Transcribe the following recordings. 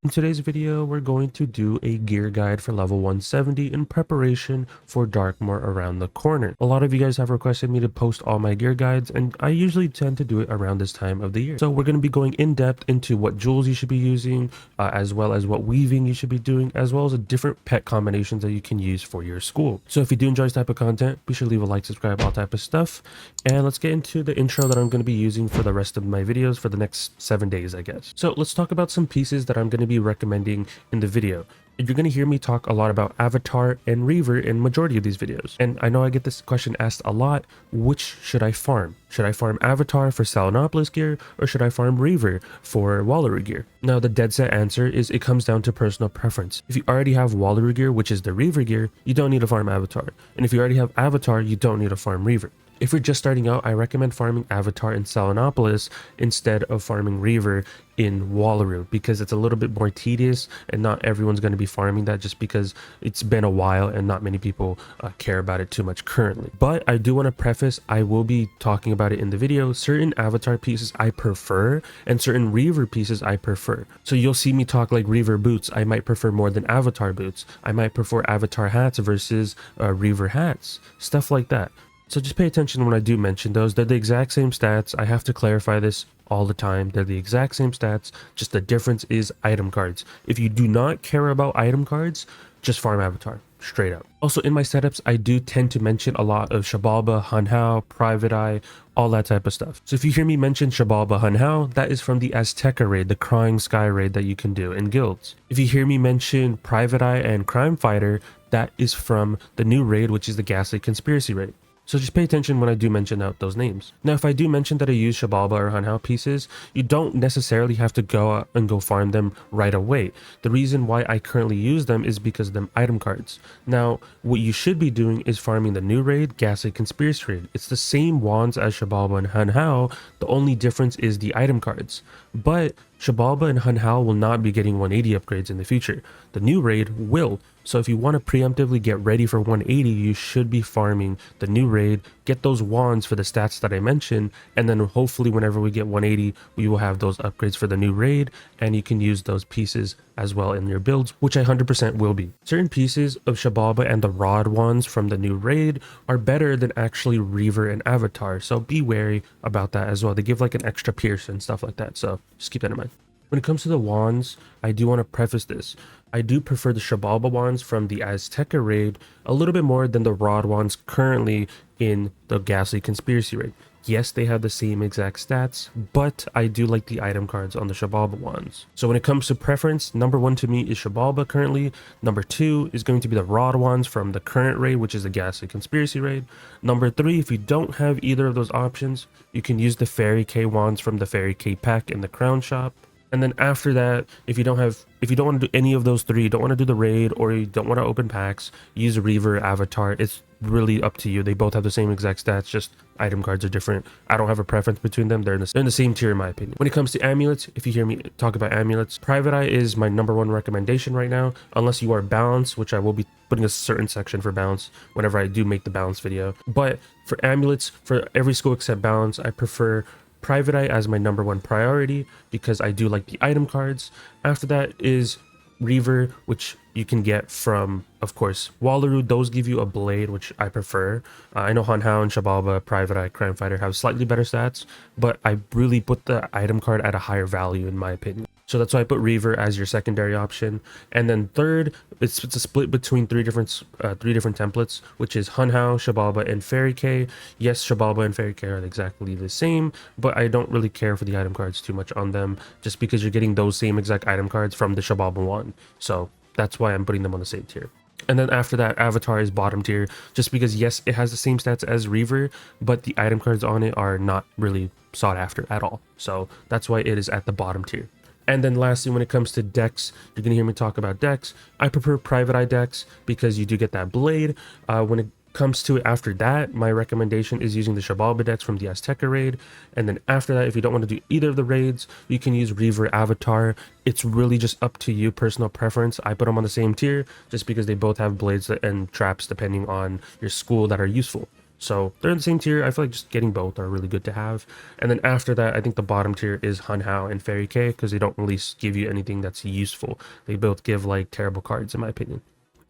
In today's video, we're going to do a gear guide for level 170 in preparation for Darkmoor around the corner. A lot of you guys have requested me to post all my gear guides, and I usually tend to do it around this time of the year. So we're going to be going in depth into what jewels you should be using, as well as what weaving you should be doing, as well as the different pet combinations that you can use for your school. So if you do enjoy this type of content, be sure to leave a like, subscribe, all type of stuff. And let's get into the intro that I'm going to be using for the rest of my videos for the next 7 days, I guess. So let's talk about some pieces that I'm going to be recommending in the video. You're going to hear me talk a lot about Avatar and Reaver in majority of these videos. And I know I get this question asked a lot: which should I farm? Should I farm Avatar for Salinopolis gear, or should I farm Reaver for Wallaroo gear? Now the dead set answer is it comes down to personal preference. If you already have Wallaroo gear, which is the Reaver gear, you don't need to farm Avatar. And if you already have Avatar, you don't need to farm Reaver. If you're just starting out, I recommend farming Avatar in Salinopolis instead of farming Reaver in Wallaroo, because it's a little bit more tedious and not everyone's going to be farming that, just because it's been a while and not many people care about it too much currently. But I do want to preface, I will be talking about it in the video. Certain Avatar pieces I prefer and certain Reaver pieces I prefer. So you'll see me talk like Reaver boots I might prefer more than Avatar boots. I might prefer Avatar hats versus Reaver hats, stuff like that. So just pay attention when I do mention those. They're the exact same stats. I have to clarify this all the time. They're the exact same stats, just the difference is item cards. If you do not care about item cards, just farm Avatar, straight up. Also in my setups, I do tend to mention a lot of Shabalba, Hunhao, Private Eye, all that type of stuff. So if you hear me mention Shabalba, Hunhao, that is from the Azteca raid, the Crying Sky raid that you can do in guilds. If you hear me mention Private Eye and Crime Fighter, that is from the new raid, which is the Ghastly Conspiracy raid. So just pay attention when I do mention out those names. Now, if I do mention that I use Shabalba or Hunhao pieces, you don't necessarily have to go out and go farm them right away. The reason why I currently use them is because of them item cards. Now, what you should be doing is farming the new raid, Ghastly Conspiracy raid. It's the same wands as Shabalba and Hunhao, the only difference is the item cards. But Shabalba and Hunhao will not be getting 180 upgrades in the future. The new raid will. So if you want to preemptively get ready for 180, you should be farming the new raid, get those wands for the stats that I mentioned, and then hopefully whenever we get 180, we will have those upgrades for the new raid, and you can use those pieces as well in your builds, which I 100% will be. Certain pieces of Shabalba and the rod wands from the new raid are better than actually Reaver and Avatar, so be wary about that as well. They give like an extra pierce and stuff like that, so just keep that in mind. When it comes to the wands, I do want to preface this. I do prefer the Shabalba wands from the Azteca raid a little bit more than the rod wands currently in the Ghastly Conspiracy raid. Yes, they have the same exact stats, but I do like the item cards on the Shabalba wands. So when it comes to preference, number one to me is Shabalba currently. Number two is going to be the rod wands from the current raid, which is the Ghastly Conspiracy raid. Number three, if you don't have either of those options, you can use the Fairy K wands from the Fairy K pack in the Crown shop. And then after that, if you don't want to do any of those three, you don't want to do the raid, or you don't want to open packs, use Reaver, Avatar. It's really up to you. They both have the same exact stats, just item cards are different. I don't have a preference between them. They're in the same tier in my opinion. When it comes to amulets, if you hear me talk about amulets, Private Eye is my number one recommendation right now, unless you are balanced, which I will be putting a certain section for balance whenever I do make the balance video. But for amulets, for every school except balance, I prefer Private Eye as my number one priority because I do like the item cards. After that is Reaver, which you can get from, of course, Wallaroo. Those give you a blade, which I prefer. I know Hunhao and Shabalba, Private Eye, Crime Fighter have slightly better stats, but I really put the item card at a higher value in my opinion. So that's why I put Reaver as your secondary option. And then third, it's a split between three different templates, which is Hunhao, Shabalba, and Fairy K. Yes, Shabalba and Fairy K are exactly the same, but I don't really care for the item cards too much on them, just because you're getting those same exact item cards from the Shabalba one. So that's why I'm putting them on the same tier. And then after that, Avatar is bottom tier, just because yes, it has the same stats as Reaver, but the item cards on it are not really sought after at all. So that's why it is at the bottom tier. And then lastly, when it comes to decks, you're going to hear me talk about decks. I prefer Private Eye decks because you do get that blade. When it comes to it after that, my recommendation is using the Shabalba decks from the Azteca raid. And then after that, if you don't want to do either of the raids, you can use Reaver, Avatar. It's really just up to you, personal preference. I put them on the same tier just because they both have blades and traps depending on your school that are useful. So they're in the same tier. I feel like just getting both are really good to have. And then after that, I think the bottom tier is Hun Hao and Fairy K, because they don't really give you anything that's useful. They both give like terrible cards in my opinion.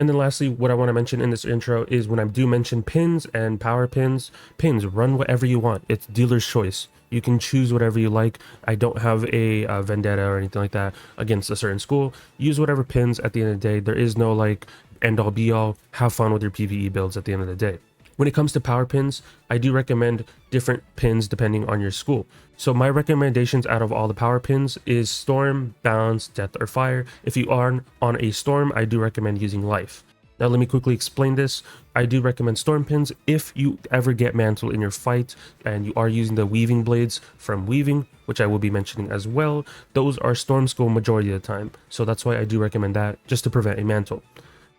And then lastly, what I want to mention in this intro is when I do mention pins and power pins, run whatever you want. It's dealer's choice. You can choose whatever you like. I don't have a vendetta or anything like that against a certain school. Use whatever pins at the end of the day. There is no like end all be all. Have fun with your PvE builds at the end of the day. When it comes to power pins, I do recommend different pins depending on your school. So my recommendations out of all the power pins is Storm, Balance, Death, or Fire. If you are on a Storm, I do recommend using Life. Now let me quickly explain this. I do recommend Storm pins if you ever get Mantle in your fight and you are using the Weaving Blades from Weaving, which I will be mentioning as well. Those are Storm School majority of the time. So that's why I do recommend that, just to prevent a Mantle.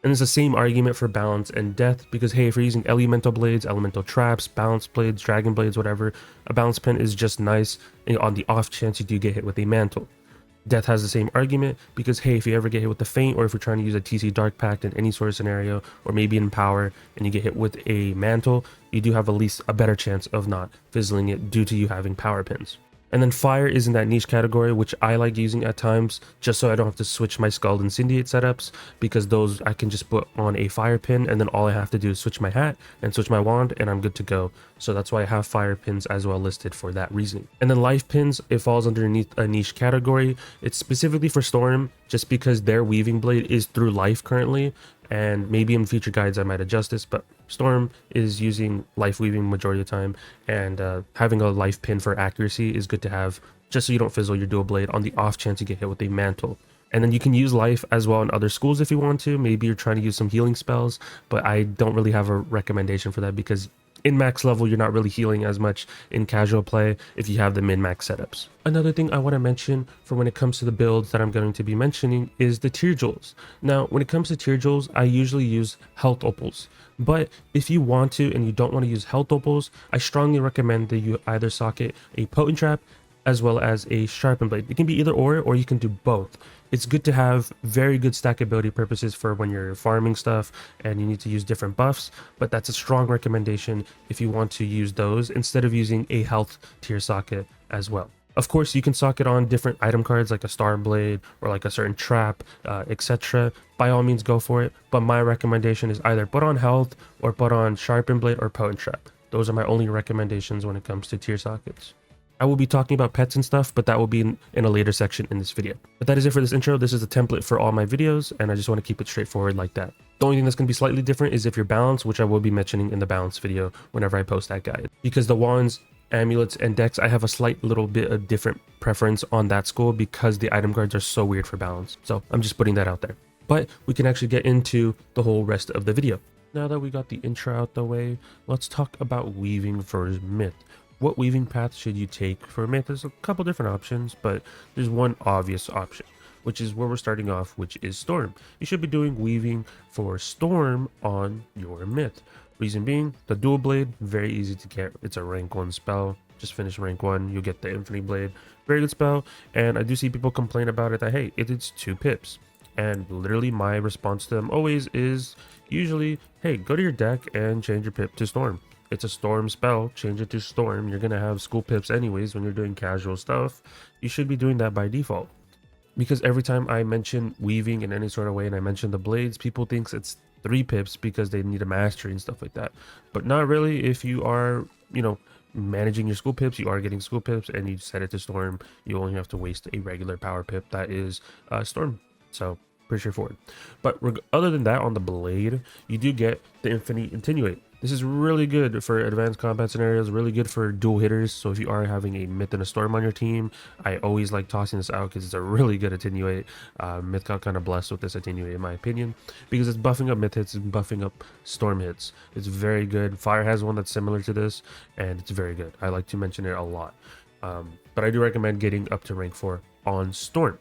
And it's the same argument for Balance and Death, because hey, if you're using Elemental Blades, Elemental Traps, Balance Blades, Dragon Blades, whatever, a Balance Pin is just nice on the off chance you do get hit with a Mantle. Death has the same argument, because hey, if you ever get hit with the Feint, or if you're trying to use a TC Dark Pact in any sort of scenario, or maybe in Power, and you get hit with a Mantle, you do have at least a better chance of not fizzling it due to you having Power Pins. And then Fire is in that niche category, which I like using at times, just so I don't have to switch my Scald and Syndiate setups, because those I can just put on a Fire pin, and then all I have to do is switch my hat and switch my wand, and I'm good to go. So that's why I have Fire pins as well listed for that reason. And then Life pins, it falls underneath a niche category. It's specifically for Storm, just because their Weaving Blade is through Life currently, and maybe in future guides I might adjust this, but Storm is using Life Weaving majority of the time, and having a Life pin for accuracy is good to have, just so you don't fizzle your dual blade on the off chance you get hit with a Mantle. And then you can use Life as well in other schools if you want to. Maybe you're trying to use some healing spells, but I don't really have a recommendation for that, because in max level, you're not really healing as much in casual play if you have the min-max setups. Another thing I want to mention for when it comes to the builds that I'm going to be mentioning is the tier jewels. Now, when it comes to tier jewels, I usually use health opals. But if you want to and you don't want to use health opals, I strongly recommend that you either socket a potent trap as well as a sharpened blade. It can be either or you can do both. It's good to have very good stackability purposes for when you're farming stuff and you need to use different buffs, but that's a strong recommendation if you want to use those instead of using a health tier socket as well. Of course, you can socket on different item cards like a star blade or like a certain trap, etc. By all means, go for it. But my recommendation is either put on health or put on sharpened blade or potent trap. Those are my only recommendations when it comes to tier sockets. I will be talking about pets and stuff, but that will be in a later section in this video. But that is it for this intro. This is a template for all my videos, and I just want to keep it straightforward like that. The only thing that's going to be slightly different is if you're balanced, which I will be mentioning in the balance video whenever I post that guide. Because the wands, amulets, and decks, I have a slight little bit of different preference on that school because the item cards are so weird for balance. So I'm just putting that out there. But we can actually get into the whole rest of the video. Now that we got the intro out the way, let's talk about weaving for myth. What weaving path should you take for myth? There's a couple different options, but there's one obvious option, which is where we're starting off, which is Storm. You should be doing weaving for Storm on your myth. Reason being, the dual blade, very easy to get. It's a rank 1 spell. Just finish rank 1, you'll get the infinity blade. Very good spell, and I do see people complain about it that, hey, it's 2 pips. And literally my response to them always is usually, hey, go to your deck and change your pip to Storm. It's a Storm spell, change it to Storm. You're going to have school pips anyways when you're doing casual stuff. You should be doing that by default. Because every time I mention weaving in any sort of way and I mention the blades, people think it's 3 pips because they need a mastery and stuff like that. But not really. If you are, managing your school pips, you are getting school pips, and you set it to Storm, you only have to waste a regular power pip that is Storm. So pretty straightforward. But other than that, on the blade, you do get the Infinite Attenuate. This is really good for advanced combat scenarios, really good for dual hitters. So if you are having a Myth and a Storm on your team, I always like tossing this out because it's a really good Attenuate. Myth got kind of blessed with this Attenuate in my opinion, because it's buffing up Myth hits and buffing up Storm hits. It's very good. Fire has one that's similar to this, and it's very good. I like to mention it a lot. But I do recommend getting up to rank 4 on Storm.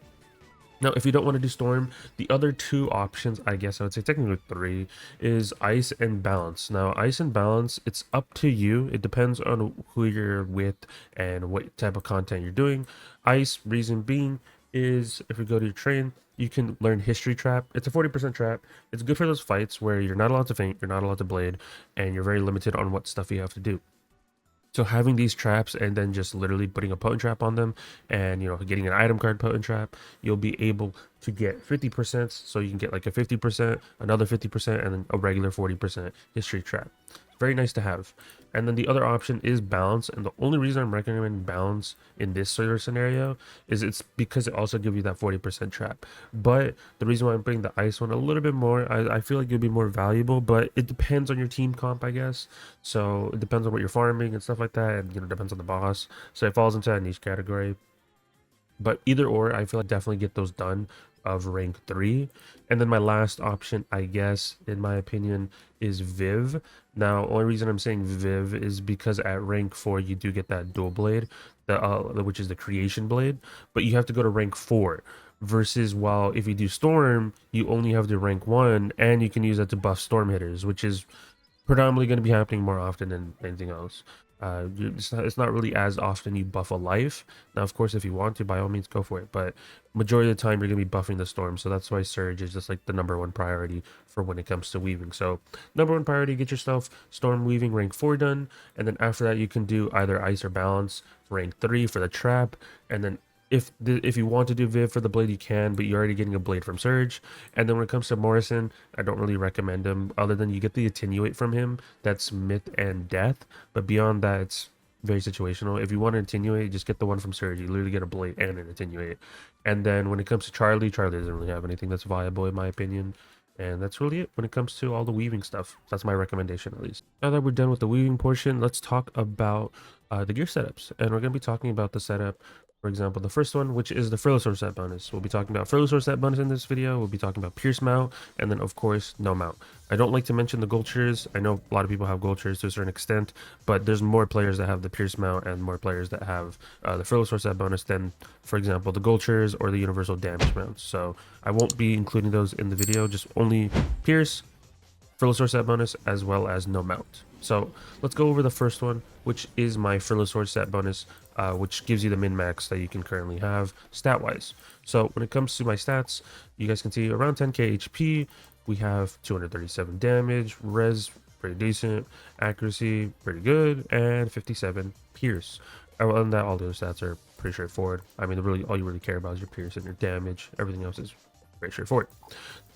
Now, if you don't want to do Storm, the other 2 options, I guess I would say technically 3, is Ice and Balance. Now, Ice and Balance, it's up to you. It depends on who you're with and what type of content you're doing. Ice, reason being, is if we go to your train, you can learn History Trap. It's a 40% trap. It's good for those fights where you're not allowed to faint, you're not allowed to blade, and you're very limited on what stuff you have to do. So having these traps and then just literally putting a potent trap on them and, you know, getting an item card potent trap, you'll be able to get 50%. So you can get like a 50%, another 50%, and then a regular 40% history trap. Very nice to have. And then the other option is balance. And the only reason I'm recommending balance in this sort of scenario is it's because it also gives you that 40% trap. But the reason why I'm putting the ice one a little bit more, I feel like it'll be more valuable, but it depends on your team comp, I guess. So it depends on what you're farming and stuff like that. And, you know, depends on the boss. So it falls into that niche category. But either or, I feel like definitely get those done of rank 3. And then my last option, I guess, in my opinion, is Viv. Now, only reason I'm saying Viv is because at rank 4, you do get that dual blade, which is the creation blade, but you have to go to rank 4. Versus while if you do Storm, you only have to rank 1, and you can use that to buff Storm hitters, which is predominantly going to be happening more often than anything else. It's not really as often you buff a life. Now, of course, if you want to, by all means, go for it. But majority of the time, you're going to be buffing the storm. So that's why Surge is just like the #1 priority for when it comes to weaving. So #1 priority, get yourself storm weaving rank 4 done. And then after that, you can do either ice or balance rank 3 for the trap. And then if you want to do Viv for the blade, you can, but you're already getting a blade from Surge. And then when it comes to Morrison, I don't really recommend him, other than you get the attenuate from him. That's myth and death, but beyond that, it's very situational. If you want to attenuate, just get the one from Surge. You literally get a blade and an attenuate. And then when it comes to Charlie doesn't really have anything that's viable in my opinion. And that's really it when it comes to all the weaving stuff. That's my recommendation, at least. Now that we're done with the weaving portion, let's talk about the gear setups. And we're going to be talking about the setup. For example, the first one, which is the Frilla Sword set bonus. We'll be talking about Frilla Sword set bonus in this video. We'll be talking about Pierce mount, and then of course, no mount. I don't like to mention the gold shears. I know a lot of people have gold shears to a certain extent, but there's more players that have the Pierce mount and more players that have the Frilla Sword set bonus than, for example, the gold shears or the universal damage mounts. So I won't be including those in the video, just only Pierce, Frilla Sword set bonus, as well as no mount. So let's go over the first one, which is my Frilla Sword set bonus, which gives you the min-max that you can currently have stat-wise. So when it comes to my stats, you guys can see around 10k HP, we have 237 damage, res pretty decent, accuracy pretty good, and 57 pierce. Other than that, all the other stats are pretty straightforward. I mean, really, all you really care about is your pierce and your damage. Everything else is very straightforward.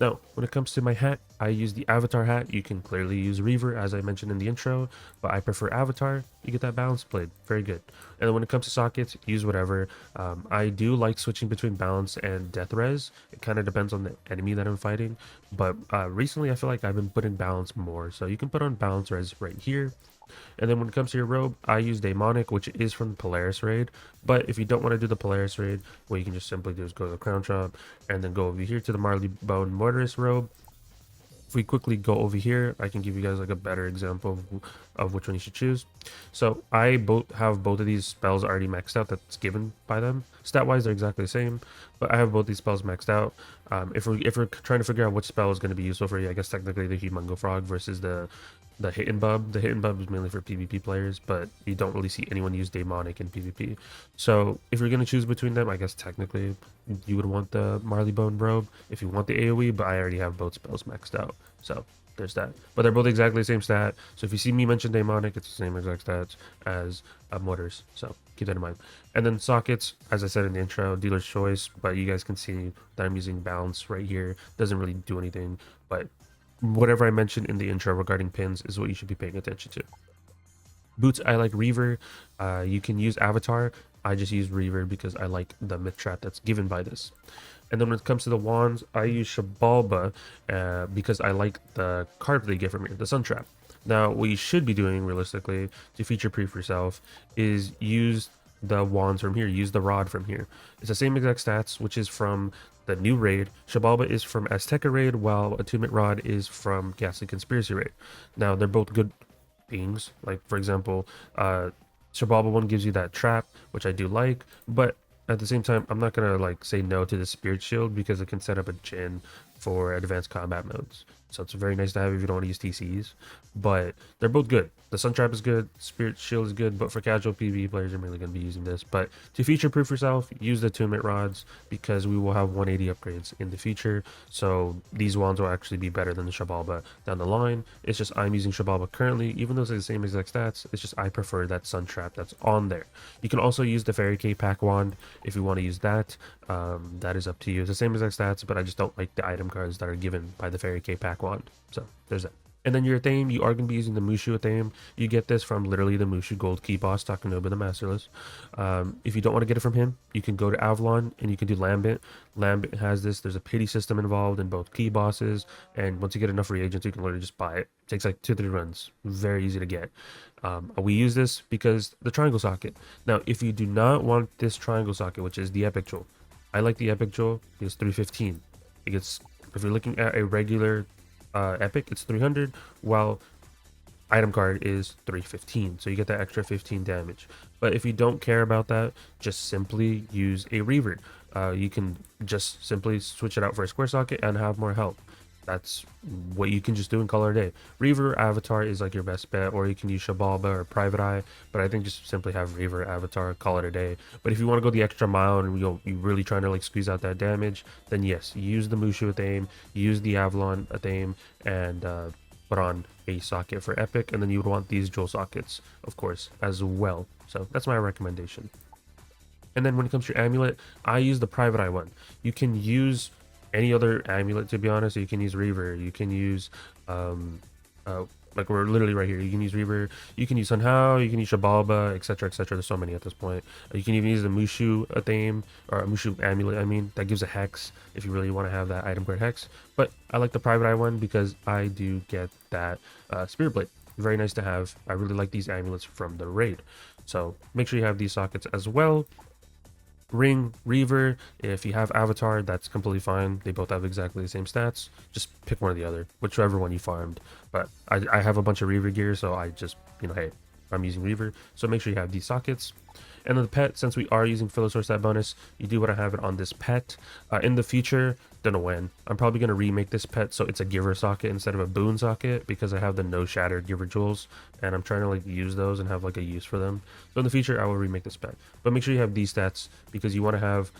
Now, when it comes to my hat, I use the avatar hat. You can clearly use Reaver, as I mentioned in the intro, but I prefer avatar. You get that balance blade, very good. And then when it comes to sockets, use whatever. I do like switching between balance and death res. It kind of depends on the enemy that I'm fighting, but recently I feel like I've been putting balance more. So you can put on balance res right here. And then when it comes to your robe, I use Daemonic, which is from the Polaris raid. But if you don't want to do the Polaris raid, what you can just simply do is go to the crown shop and then go over here to the Marleybone Mortis robe. If we quickly go over here, I can give you guys like a better example of which one you should choose. So I have both of these spells already maxed out. That's given by them. Stat wise, they're exactly the same, but I have both these spells maxed out. If we're trying to figure out which spell is going to be useful for you, I guess technically the Humongo Frog versus the Hit and Bub. The Hit and Bub is mainly for PvP players, but you don't really see anyone use Daemonic in PvP. So if you're going to choose between them, I guess technically you would want the Marleybone robe if you want the AoE, but I already have both spells maxed out. So there's that. But they're both exactly the same stat. So if you see me mention Daemonic, it's the same exact stats as Mortars. So keep that in mind. And then sockets, as I said in the intro, dealer's choice, but you guys can see that I'm using balance right here. Doesn't really do anything, but whatever I mentioned in the intro regarding pins is what you should be paying attention to. Boots, I like Reaver. You can use Avatar. I just use Reaver because I like the myth trap that's given by this. And then when it comes to the wands, I use Shabalba because I like the card they get from here, the Sun Trap. Now, what you should be doing realistically to future-proof yourself is use the wands from here, use the rod from here. It's the same exact stats, which is from the new raid. Shabalba is from Azteca raid, while Attunement Rod is from Ghastly Conspiracy raid. Now, they're both good beings. Like, for example, Shabalba one gives you that trap, which I do like, but at the same time, I'm not gonna like say no to the Spirit Shield because it can set up a Jhin for advanced combat modes. so it's very nice to have if you don't want to use TCs. But they're both good. The Sun Trap is good, Spirit Shield is good, but for casual PvE players, I'm really going to be using this. But to future-proof yourself, use the attunement rods, because we will have 180 upgrades in the future. So these wands will actually be better than the Shabalba down the line. It's just I'm using Shabalba currently, even though it's the same exact stats. It's just I prefer that Sun Trap that's on there. You can also use the Fairy K pack wand if you want to use that. That is up to you. It's the same exact stats, but I just don't like the item cards that are given by the Fairy K pack wand. So there's that. And then your theme, you are going to be using the Mushu theme. You get this from literally the Mushu Gold Key Boss, Takanobu the Masterless. If you don't want to get it from him, you can go to Avalon and you can do Lambent. Lambent has this. There's a pity system involved in both key bosses. And once you get enough reagents, you can literally just buy it. It takes like 2-3 runs. Very easy to get. We use this because the triangle socket. Now, if you do not want this triangle socket, which is the Epic Jewel, I like the Epic Jewel. It's 315. It gets, if you're looking at a regular epic, it's 300, while item card is 315, so you get that extra 15 damage. But if you don't care about that, just simply use a Reaver. You can just simply switch it out for a square socket and have more health. That's what you can just do in Color a Day. Reaver Avatar is like your best bet, or you can use Shabalba or Private Eye, but I think just simply have Reaver Avatar, call it a day. But if you want to go the extra mile and you're really trying to like squeeze out that damage, then yes, use the Mushu Athame, use the Avalon Athame, and put on a socket for Epic, and then you would want these jewel sockets, of course, as well. So that's my recommendation. And then when it comes to your amulet, I use the Private Eye one. You can use any other amulet, to be honest. You can use Reaver, you can use like we're literally right here, you can use Reaver, you can use Sun Hao, you can use Shabalba, etc, etc. There's so many at this point. You can even use the Mushu Athame, or a Mushu amulet, I mean, that gives a hex if you really want to have that item card hex. But I like the Private Eye one because I do get that Spirit Blade. Very nice to have. I really like these amulets from the raid, so make sure you have these sockets as well. Ring, Reaver, if you have Avatar, that's completely fine. They both have exactly the same stats. Just pick one or the other, whichever one you farmed. But I have a bunch of Reaver gear, so I just, hey, I'm using Reaver. So make sure you have these sockets. And then the pet, since we are using Philosopher stat bonus, you do want to have it on this pet. In the future, don't know when, I'm probably going to remake this pet so it's a giver socket instead of a boon socket, because I have the no shattered giver jewels and I'm trying to like use those and have like a use for them. So in the future I will remake this pet, but make sure you have these stats because you want to have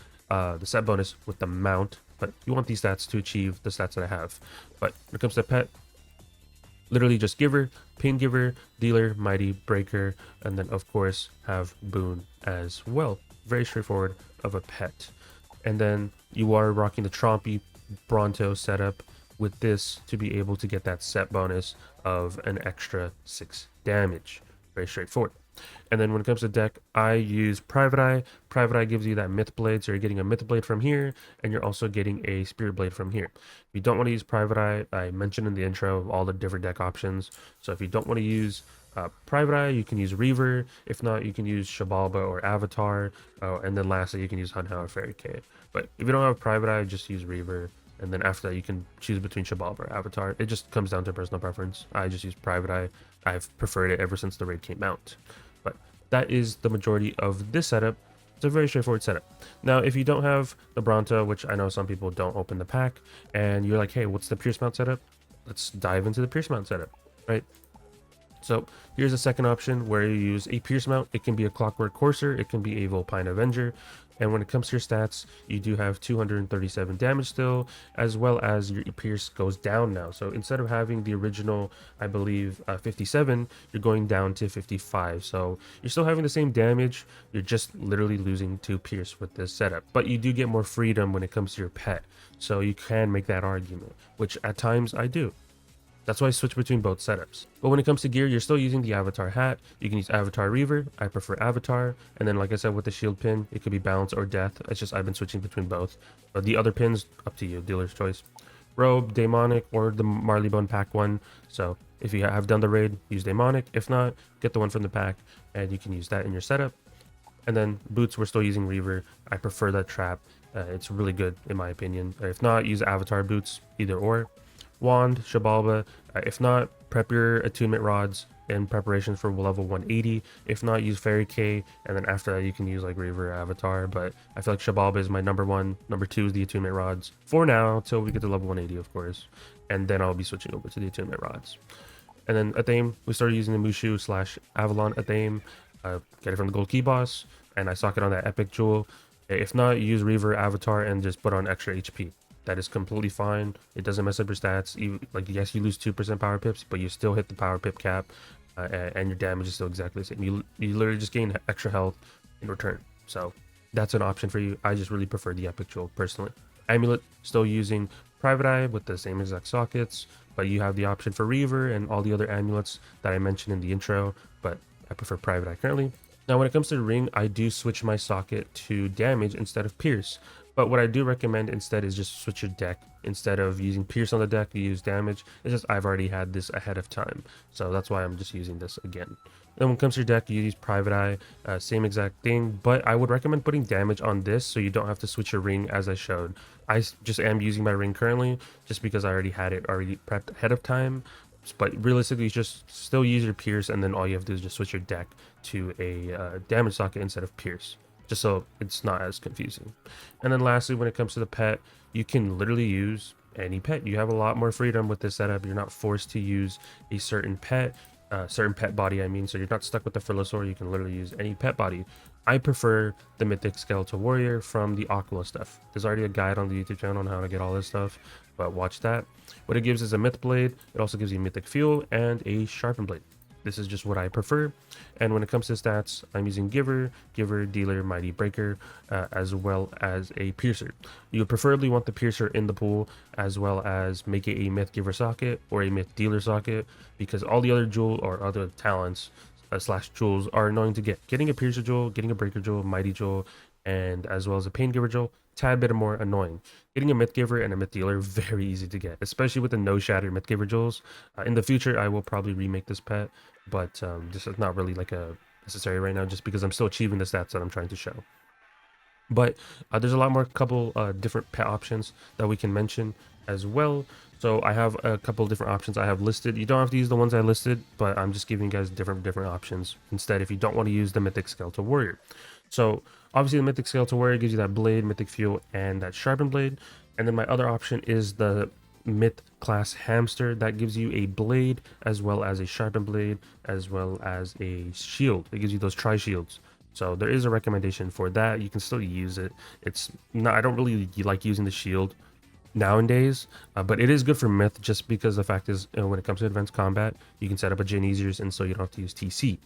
the set bonus with the mount, but you want these stats to achieve the stats that I have. But when it comes to pet, literally just giver, pain giver, dealer, mighty, breaker, and then of course have boon as well. Very straightforward of a pet. And then you are rocking the Trompy Bronto setup with this to be able to get that set bonus of an extra 6 damage. Very straightforward. And then when it comes to deck, I use Private Eye. Private Eye gives you that Myth Blade, so you're getting a Myth Blade from here, and you're also getting a Spirit Blade from here. If you don't want to use Private Eye, I mentioned in the intro of all the different deck options. So if you don't want to use Private Eye, you can use Reaver. If not, you can use Shabalba or Avatar. And then lastly, you can use Sun Hao or Fairy K. But if you don't have Private Eye, just use Reaver. And then after that, you can choose between Shabalba or Avatar. It just comes down to personal preference. I just use Private Eye. I've preferred it ever since the raid came out. But that is the majority of this setup. It's a very straightforward setup. Now, if you don't have the Bronto, which I know some people don't open the pack, and you're like, hey, what's the Pierce Mount setup? Let's dive into the Pierce Mount setup, right? So here's a second option where you use a Pierce Mount. It can be a Clockwork Courser, it can be a Vulpine Avenger. And when it comes to your stats, you do have 237 damage still, as well as your Pierce goes down now. So instead of having the original, I believe, 57, you're going down to 55. So you're still having the same damage, you're just literally losing 2 Pierce with this setup. But you do get more freedom when it comes to your pet. So you can make that argument, which at times I do. That's why I switch between both setups. But when it comes to gear, you're still using the Avatar hat. You can use Avatar Reaver. I prefer Avatar. And then, like I said, with the shield pin, it could be balance or death. It's just I've been switching between both. But the other pins, up to you, dealer's choice. Robe, Daemonic, or the Marleybone pack one. So if you have done the raid, use Daemonic. If not, get the one from the pack, and you can use that in your setup. And then boots, we're still using Reaver. I prefer that trap. It's really good, in my opinion. If not, use Avatar boots, either or. Wand, Shabalba. If not, prep your attunement rods in preparation for level 180. If not, use Fairy K, and then after that you can use like Reaver Avatar. But I feel like Shababa is my number one. Number two is the attunement rods for now till we get to level 180, of course, and then I'll be switching over to the attunement rods. And then Athame, we started using the Mushu slash Avalon Athame. Get it from the gold key boss, and I sock it on that epic jewel. If not, use Reaver Avatar and just put on extra HP. That is completely fine. It doesn't mess up your stats. Like, yes, you lose 2% power pips, but you still hit the power pip cap, and your damage is still exactly the same. You literally just gain extra health in return. So that's an option for you. I just really prefer the epic jewel personally. Amulet, still using Private Eye with the same exact sockets, but you have the option for Reaver and all the other amulets that I mentioned in the intro, but I prefer Private Eye currently. Now, when it comes to the ring, I do switch my socket to damage instead of pierce. But what I do recommend instead is just switch your deck. Instead of using pierce on the deck, you use damage. It's just I've already had this ahead of time, so that's why I'm just using this again. Then when it comes to your deck, you use Private Eye, same exact thing, but I would recommend putting damage on this so you don't have to switch your ring as I showed. I just am using my ring currently just because I already had it already prepped ahead of time. But realistically, you just still use your pierce, and then all you have to do is just switch your deck to a damage socket instead of pierce, just so it's not as confusing. And then lastly, when it comes to the pet, you can literally use any pet. You have a lot more freedom with this setup. You're not forced to use a certain pet body, I mean, so you're not stuck with the Frilla. You can literally use any pet body. I prefer the Mythic Skeletal Warrior from the Aquila stuff. There's already a guide on the YouTube channel on how to get all this stuff, but watch that. What it gives is a Myth Blade. It also gives you Mythic Fuel and a Sharpened Blade. This is just what I prefer. And when it comes to stats, I'm using Giver, Dealer, Mighty Breaker, as well as a Piercer. You would preferably want the Piercer in the pool, as well as make it a Myth Giver socket or a Myth Dealer socket, because all the other jewel or other talents slash jewels are annoying to get. Getting a Piercer jewel, getting a Breaker jewel, Mighty jewel, and as well as a Pain Giver jewel, tad bit more annoying. Getting a Myth Giver and a Myth Dealer, very easy to get, especially with the no shatter Myth Giver jewels. In the future, I will probably remake this pet, but this is not really like a necessary right now, just because I'm still achieving the stats that I'm trying to show. But there's a lot more couple different pet options that we can mention as well. So I have a couple different options I have listed. You don't have to use the ones I listed, but I'm just giving you guys different options instead if you don't want to use the Mythic Skeletal Warrior. So obviously the Mythic Skeletal Warrior gives you that blade, Mythic Fuel, and that Sharpened Blade. And then my other option is the Myth class Hamster. That gives you a blade as well as a Sharpened Blade as well as a shield. It gives you those tri-shields. So there is a recommendation for that. You can still use it. It's not, I don't really like using the shield nowadays, but it is good for Myth, just because the fact is, when it comes to advanced combat, you can set up a Jin easier, and so you don't have to use TC.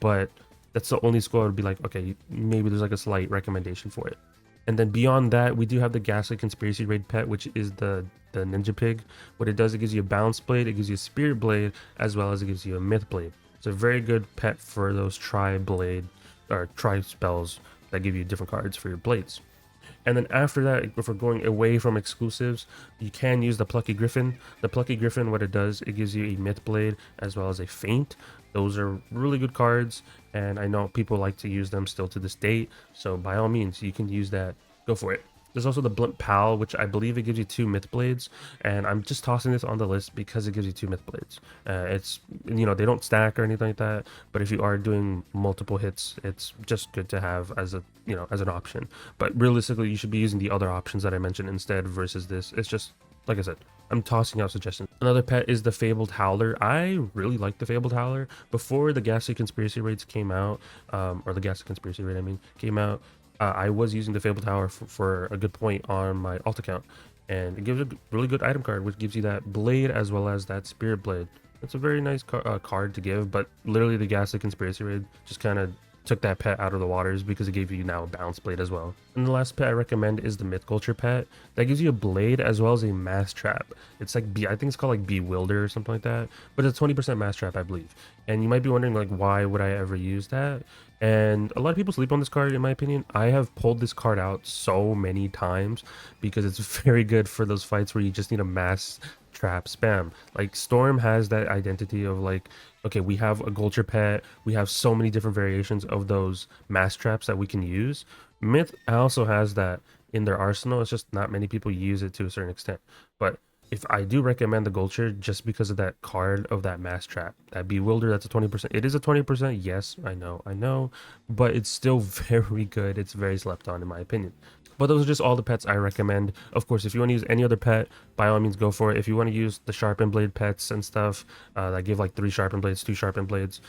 But that's the only school I would be like, okay, maybe there's like a slight recommendation for it. And then beyond that, we do have the Ghastly Conspiracy Raid pet, which is the Ninja Pig. What it does, it gives you a Balance Blade, it gives you a Spirit Blade, as well as it gives you a Myth Blade. It's a very good pet for those tri-blade or tri-spells that give you different cards for your blades. And then after that, if we're going away from exclusives, you can use the Plucky Griffin. The Plucky Griffin, what it does, it gives you a Myth Blade as well as a Feint. Those are really good cards, and I know people like to use them still to this date, so by all means, you can use that. Go for it. There's also the Blimp Pal, which I believe it gives you 2 Myth Blades, and I'm just tossing this on the list because it gives you 2 Myth Blades. It's, you know, they don't stack or anything like that, but if you are doing multiple hits, it's just good to have as a, you know, as an option. But realistically, you should be using the other options that I mentioned instead versus this. It's just, like I said, I'm tossing out suggestions. Another pet is the Fabled Howler. I really like the Fabled Howler. Before the Ghastly Conspiracy Raids came out, or the Ghastly Conspiracy Raid, I mean, came out, I was using the Fabled Howler for a good point on my alt account, and it gives a really good item card, which gives you that blade as well as that Spirit Blade. It's a very nice card to give, but literally the Ghastly Conspiracy Raid just kind of took that pet out of the waters because it gave you now a Balance Blade as well. And the last pet I recommend is the Myth Culture pet. That gives you a blade as well as a Mass Trap. It's like, I think it's called like Bewilder or something like that, but it's a 20% Mass Trap, I believe. And you might be wondering, like, why would I ever use that? And a lot of people sleep on this card, in my opinion. I have pulled this card out so many times because it's very good for those fights where you just need a mass trap spam. Like, Storm has that identity of like, okay, we have a Gulcher pet, we have so many different variations of those mass traps that we can use. Myth also has that in their arsenal. It's just not many people use it to a certain extent. But if I do recommend the gold share just because of that card of that mass trap, that bewilder, that's a 20%. It is a 20%, yes, I know, but it's still very good. It's very slept on in my opinion. But those are just all the pets I recommend. Of course, if you want to use any other pet, by all means go for it. If you want to use the sharpened blade pets and stuff that give like 3 sharpened blades, 2 sharpened blades,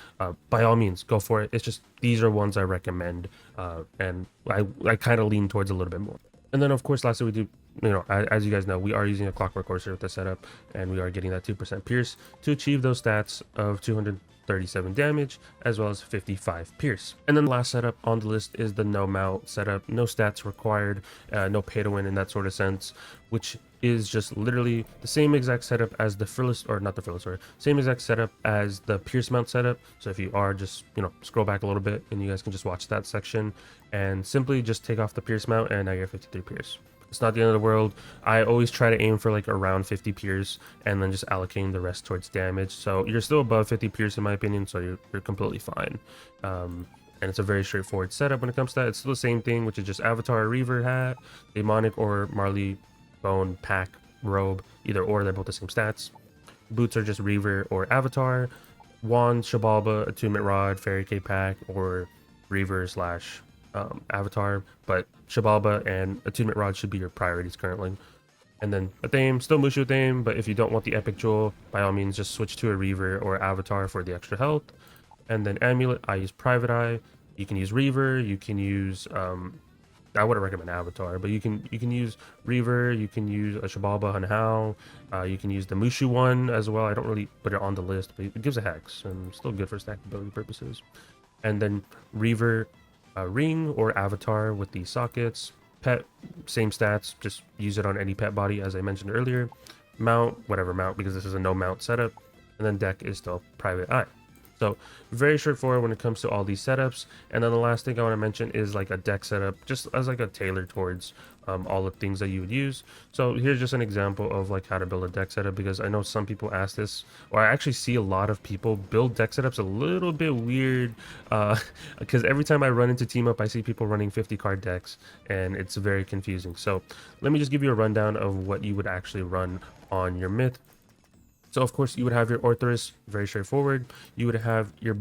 by all means go for it. It's just these are ones I recommend, and I kind of lean towards a little bit more. And then of course, lastly, we do, you know, as you guys know, we are using a clockwork courser with the setup, and we are getting that 2% pierce to achieve those stats of 237 damage as well as 55 pierce. And then the last setup on the list is the no mount setup, no stats required, no pay to win in that sort of sense, which is just literally the same exact setup as the Frilla, or not the Frilla, sorry, same exact setup as the pierce mount setup. So if you are, just, you know, scroll back a little bit and you guys can just watch that section and simply just take off the pierce mount and now you're 53 pierce. It's not the end of the world. I always try to aim for like around 50 pierce and then just allocating the rest towards damage. So you're still above 50 pierce in my opinion, so you're completely fine. And it's a very straightforward setup when it comes to that. It's still the same thing, which is just Avatar Reaver hat, Demonic or Marley Bone Pack Robe, either or, they're both the same stats. Boots are just Reaver or Avatar. Wand, Shabalba, Attunement Rod, Fairy K Pack, or Reaver slash Avatar, but Shabalba and Attunement Rod should be your priorities currently. And then Athame, still Mushu Athame, but if you don't want the Epic Jewel, by all means just switch to a Reaver or Avatar for the extra health. And then Amulet, I use Private Eye. You can use Reaver, you can use I wouldn't recommend Avatar, but you can use Reaver, you can use a Shabalba Hanhao, you can use the Mushu one as well. I don't really put it on the list, but it gives a hex and still good for stackability purposes. And then Reaver, Ring or Avatar with the sockets. Pet, same stats, just use it on any pet body as I mentioned earlier. Mount, whatever mount, because this is a no mount setup. And then deck is still Private Eye. So very straightforward when it comes to all these setups. And then the last thing I want to mention is like a deck setup, just as like a tailor towards all the things that you would use. So here's just an example of like how to build a deck setup, because I know some people ask this, or I actually see a lot of people build deck setups a little bit weird, because every time I run into team up, I see people running 50 card decks and it's very confusing. So let me just give you a rundown of what you would actually run on your myth. So of course you would have your Orthrus, very straightforward. You would have your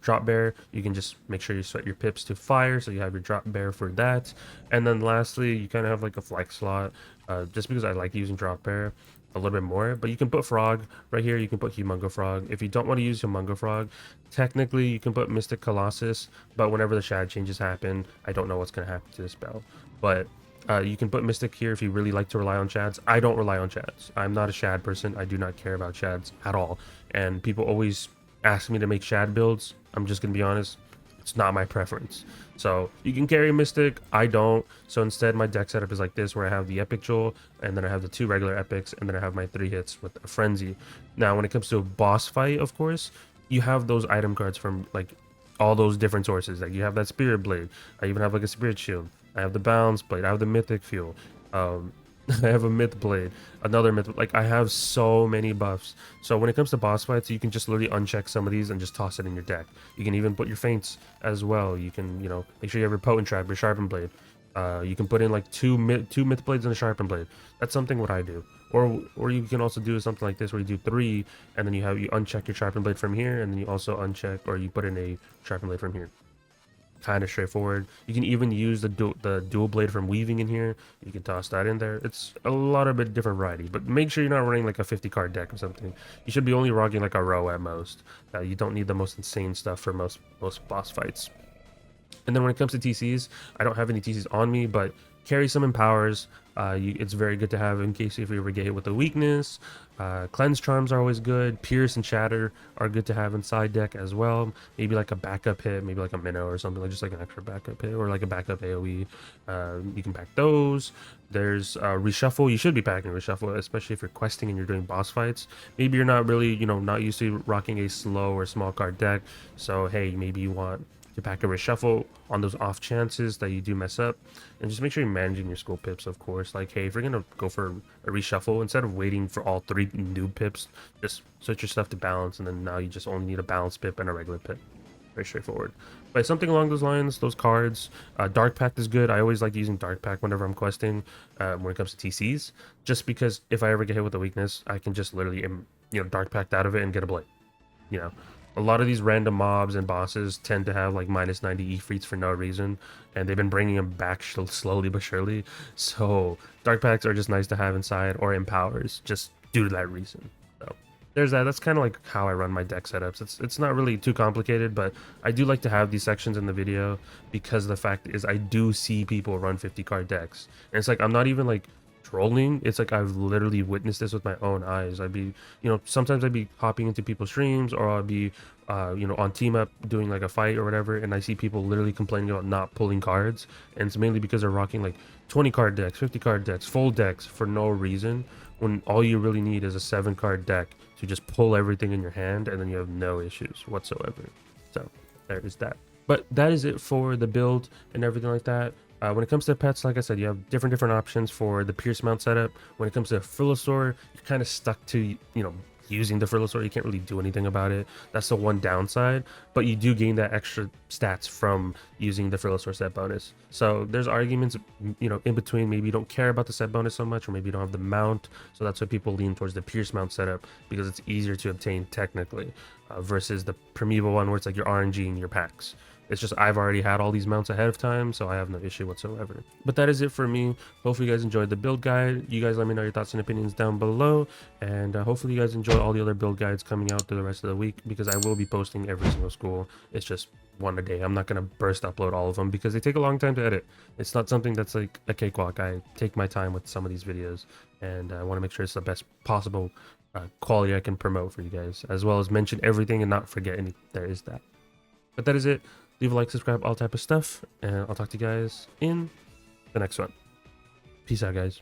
drop bear. You can just make sure you set your pips to fire, so you have your drop bear for that. And then lastly, you kind of have like a flex slot, just because I like using drop bear a little bit more. But you can put frog right here. You can put Humungo Frog. If you don't want to use Humungo Frog, technically you can put Mystic Colossus, but whenever the shad changes happen, I don't know what's going to happen to this spell. But you can put Mystic here if you really like to rely on shads. I don't rely on shads. I'm not a shad person. I do not care about shads at all. And people always ask me to make shad builds. I'm just going to be honest. It's not my preference. So you can carry Mystic. I don't. So instead, my deck setup is like this, where I have the Epic Jewel, and then I have the 2 regular epics, and then I have my 3 hits with a Frenzy. Now, when it comes to a boss fight, of course, you have those item cards from like all those different sources. Like you have that Spirit Blade. I even have like a Spirit Shield. I have the Balance Blade. I have the Mythic Fuel. I have a Myth Blade. Another Myth. Like I have so many buffs. So when it comes to boss fights, you can just literally uncheck some of these and just toss it in your deck. You can even put your Feints as well. You can, you know, make sure you have your Potent Trap, your Sharpened Blade. You can put in like two Myth Blades and a Sharpened Blade. That's something what I do. Or you can also do something like this, where you do 3, and then you uncheck your Sharpened Blade from here, and then you also uncheck, or you put in a Sharpened Blade from here. Kind of straightforward. You can even use the dual blade from Weaving in here. You can toss that in there. It's a lot of bit different variety, but make sure you're not running like a 50 card deck or something. You should be only rocking like a row at most. You don't need the most insane stuff for most boss fights. And then when it comes to TCs, I don't have any TCs on me, but carry some Empowers. It's very good to have in case if you ever get hit with a weakness. Cleanse Charms are always good. Pierce and Shatter are good to have inside deck as well. Maybe like a backup hit, maybe like a Minnow or something, like just like an extra backup hit, or like a backup AoE. You can pack those. There's Reshuffle. You should be packing Reshuffle, especially if you're questing and you're doing boss fights. Maybe you're not really, not used to rocking a slow or small card deck. So hey, maybe you want to pack a Reshuffle on those off chances that you do mess up, and just make sure you're managing your school pips, of course. Like, hey, if you're gonna go for a Reshuffle, instead of waiting for all 3 new pips, just switch your stuff to balance, and then now you just only need a balance pip and a regular pip. very straightforward. But something along those lines, those cards. Dark Pact is good. I always like using Dark Pact whenever I'm questing when it comes to TCs, just because if I ever get hit with a weakness, I can just literally Dark Pact out of it and get a blade. You know, a lot of these random mobs and bosses tend to have like minus 90 Ifrits for no reason, and they've been bringing them back slowly but surely. So Dark Pacts are just nice to have inside, or Empowers, just due to that reason. So there's that. That's kind of like how I run my deck setups. It's not really too complicated, but I do like to have these sections in the video because the fact is I do see people run 50 card decks, and it's like I'm not even like trolling. It's like I've literally witnessed this with my own eyes. I'd be, sometimes I'd be hopping into people's streams, or I'll be on team up doing like a fight or whatever, and I see people literally complaining about not pulling cards, and it's mainly because they're rocking like 20 card decks, 50 card decks, full decks for no reason, when all you really need is a 7 card deck to just pull everything in your hand, and then you have no issues whatsoever. So there is that. But that is it for the build and everything like that. When it comes to pets, like I said, you have different options for the Pierce mount setup. When it comes to Frillasaur, you're kind of stuck to, using the Frillasaur. You can't really do anything about it. That's the one downside, but you do gain that extra stats from using the Frillasaur set bonus. So there's arguments, in between. Maybe you don't care about the set bonus so much, or maybe you don't have the mount. So that's why people lean towards the Pierce mount setup, because it's easier to obtain technically, versus the Primeval one where it's like your RNG and your packs. It's just I've already had all these mounts ahead of time, so I have no issue whatsoever. But that is it for me. Hopefully you guys enjoyed the build guide. You guys let me know your thoughts and opinions down below, and hopefully you guys enjoy all the other build guides coming out through the rest of the week, because I will be posting every single school. It's just one a day. I'm not going to burst upload all of them because they take a long time to edit. It's not something that's like a cakewalk. I take my time with some of these videos, and I want to make sure it's the best possible quality I can promote for you guys, as well as mention everything and not forget any. There is that. But that is it. Leave a like, subscribe, all type of stuff, and I'll talk to you guys in the next one. Peace out, guys.